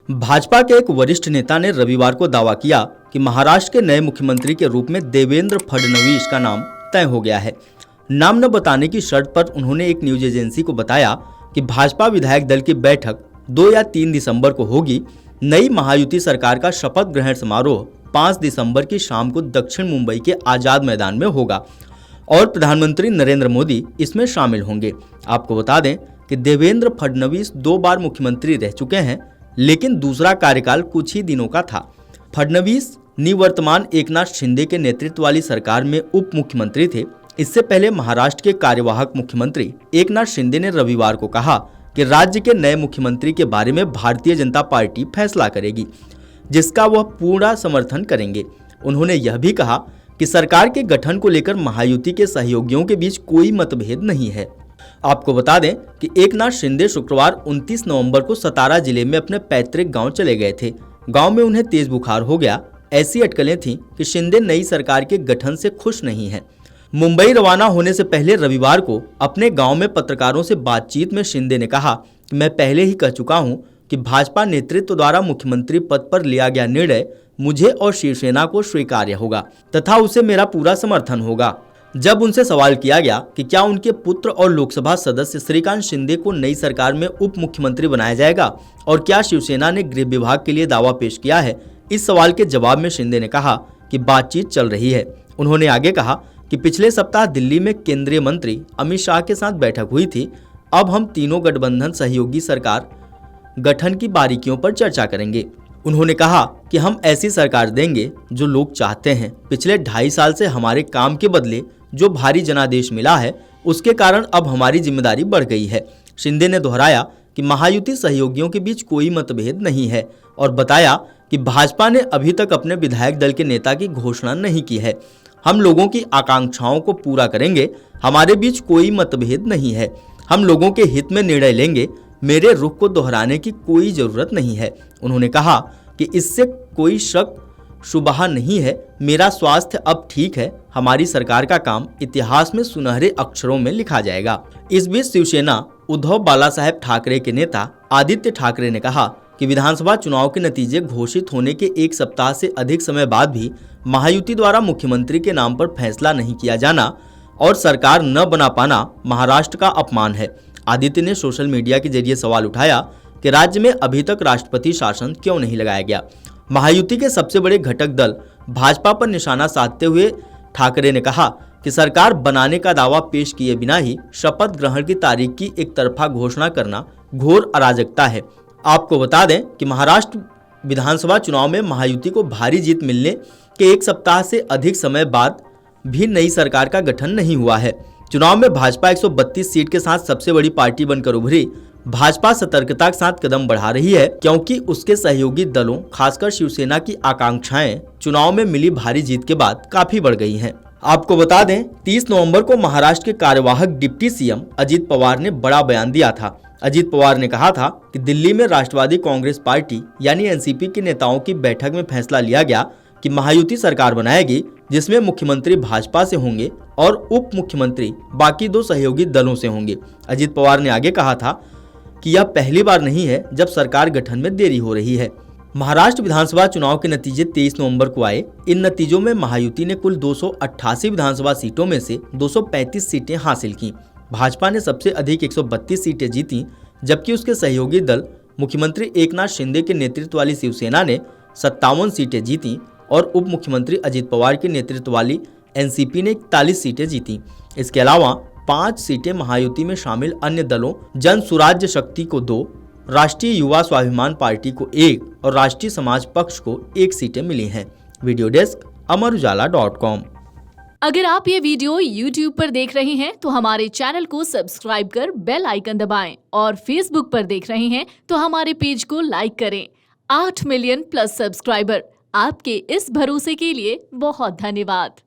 भाजपा के एक वरिष्ठ नेता ने रविवार को दावा किया कि महाराष्ट्र के नए मुख्यमंत्री के रूप में देवेंद्र फडणवीस का नाम तय हो गया है। नाम न बताने की शर्त पर उन्होंने एक न्यूज एजेंसी को बताया कि भाजपा विधायक दल की बैठक 2 या 3 दिसंबर को होगी। नई महायुति सरकार का शपथ ग्रहण समारोह 5 दिसंबर की शाम को दक्षिण मुंबई के आजाद मैदान में होगा और प्रधानमंत्री नरेंद्र मोदी इसमें शामिल होंगे। आपको बता दें कि देवेंद्र फडणवीस 2 बार मुख्यमंत्री रह चुके हैं, लेकिन दूसरा कार्यकाल कुछ ही दिनों का था। फडणवीस निवर्तमान एकनाथ शिंदे के नेतृत्व वाली सरकार में उप मुख्यमंत्री थे। इससे पहले महाराष्ट्र के कार्यवाहक मुख्यमंत्री एकनाथ शिंदे ने रविवार को कहा कि राज्य के नए मुख्यमंत्री के बारे में भारतीय जनता पार्टी फैसला करेगी, जिसका वह पूरा समर्थन करेंगे। उन्होंने यह भी कहा कि सरकार के गठन को लेकर महायुति के सहयोगियों के बीच कोई मतभेद नहीं है। आपको बता दें कि एकनाथ शिंदे शुक्रवार 29 नवंबर को सतारा जिले में अपने पैतृक गांव चले गए थे। गांव में उन्हें तेज बुखार हो गया। ऐसी अटकलें थीं कि शिंदे नई सरकार के गठन से खुश नहीं हैं। मुंबई रवाना होने से पहले रविवार को अपने गांव में पत्रकारों से बातचीत में शिंदे ने कहा कि मैं पहले ही कह चुका हूं कि भाजपा नेतृत्व द्वारा मुख्यमंत्री पद पर लिया गया निर्णय मुझे और शिवसेना को स्वीकार्य होगा तथा उसे मेरा पूरा समर्थन होगा। जब उनसे सवाल किया गया कि क्या उनके पुत्र और लोकसभा सदस्य श्रीकांत शिंदे को नई सरकार में उप मुख्यमंत्री बनाया जाएगा और क्या शिवसेना ने गृह विभाग के लिए दावा पेश किया है, इस सवाल के जवाब में शिंदे ने कहा कि बातचीत चल रही है। उन्होंने आगे कहा कि पिछले सप्ताह दिल्ली में केंद्रीय मंत्री अमित शाह के साथ बैठक हुई थी। अब हम तीनों गठबंधन सहयोगी सरकार गठन की बारीकियों पर चर्चा करेंगे। उन्होंने कहा कि हम ऐसी सरकार देंगे जो लोग चाहते हैं। पिछले 2.5 साल से हमारे काम के बदले जो भारी जनादेश मिला है, उसके कारण अब हमारी जिम्मेदारी बढ़ गई है। शिंदे ने दोहराया कि महायुति सहयोगियों के बीच कोई मतभेद नहीं है और बताया कि भाजपा ने अभी तक अपने विधायक दल के नेता की घोषणा नहीं की है। हम लोगों की आकांक्षाओं को पूरा करेंगे। हमारे बीच कोई मतभेद नहीं है। हम लोगों के हित में निर्णय लेंगे। मेरे रुख को दोहराने की कोई जरूरत नहीं है। उन्होंने कहा कि इससे कोई शक शुबहा नहीं है। मेरा स्वास्थ्य अब ठीक है। हमारी सरकार का काम इतिहास में सुनहरे अक्षरों में लिखा जाएगा। इस बीच शिवसेना उद्धव बालासाहेब ठाकरे के नेता आदित्य ठाकरे ने कहा कि विधानसभा चुनाव के नतीजे घोषित होने के 1 सप्ताह से अधिक समय बाद भी महायुति द्वारा मुख्यमंत्री के नाम पर फैसला नहीं किया जाना और सरकार न बना पाना महाराष्ट्र का अपमान है। आदित्य ने सोशल मीडिया के जरिए सवाल उठाया कि राज्य में अभी तक राष्ट्रपति शासन क्यों नहीं लगाया गया। महायुति के सबसे बड़े घटक दल भाजपा पर निशाना साधते हुए ठाकरे ने कहा कि सरकार बनाने का दावा पेश किए बिना ही शपथ ग्रहण की तारीख की एक तरफा घोषणा करना घोर अराजकता है। आपको बता दें कि महाराष्ट्र विधानसभा चुनाव में महायुति को भारी जीत मिलने के 1 सप्ताह से अधिक समय बाद भी नई सरकार का गठन नहीं हुआ है। चुनाव में भाजपा 132 सीट के साथ सबसे बड़ी पार्टी बनकर उभरी। भाजपा सतर्कता के साथ कदम बढ़ा रही है क्योंकि उसके सहयोगी दलों खासकर शिवसेना की आकांक्षाएं चुनाव में मिली भारी जीत के बाद काफी बढ़ गई हैं। आपको बता दें 30 नवंबर को महाराष्ट्र के कार्यवाहक डिप्टी सीएम अजित पवार ने बड़ा बयान दिया था। अजित पवार ने कहा था कि दिल्ली में राष्ट्रवादी कांग्रेस पार्टी यानी एनसीपी के नेताओं की बैठक में फैसला लिया गया कि महायुति सरकार बनाएगी, जिसमें मुख्यमंत्री भाजपा से होंगे और उप मुख्यमंत्री बाकी 2 सहयोगी दलों से होंगे। अजित पवार ने आगे कहा था कि यह पहली बार नहीं है जब सरकार गठन में देरी हो रही है। महाराष्ट्र विधानसभा चुनाव के नतीजे 23 नवंबर को आए। इन नतीजों में महायुति ने कुल 288 विधानसभा सीटों में से 235 सीटें हासिल की। भाजपा ने सबसे अधिक 132 सीटें जीती, जबकि उसके सहयोगी दल मुख्यमंत्री एकनाथ शिंदे के नेतृत्व वाली शिवसेना ने 57 सीटें जीती और उप मुख्यमंत्री अजित पवार के नेतृत्व वाली एनसीपी ने 41 सीटें जीती। इसके अलावा 5 सीटें महायुति में शामिल अन्य दलों जन सुराज्य शक्ति को 2, राष्ट्रीय युवा स्वाभिमान पार्टी को 1 और राष्ट्रीय समाज पक्ष को 1 सीटें मिली हैं। Video desk amarujala.com। अगर आप ये वीडियो YouTube पर देख रहे हैं तो हमारे चैनल को सब्सक्राइब कर बेल आइकन दबाएं और Facebook पर देख रहे हैं तो हमारे पेज को लाइक करें। 8 मिलियन प्लस सब्सक्राइबर, आपके इस भरोसे के लिए बहुत धन्यवाद।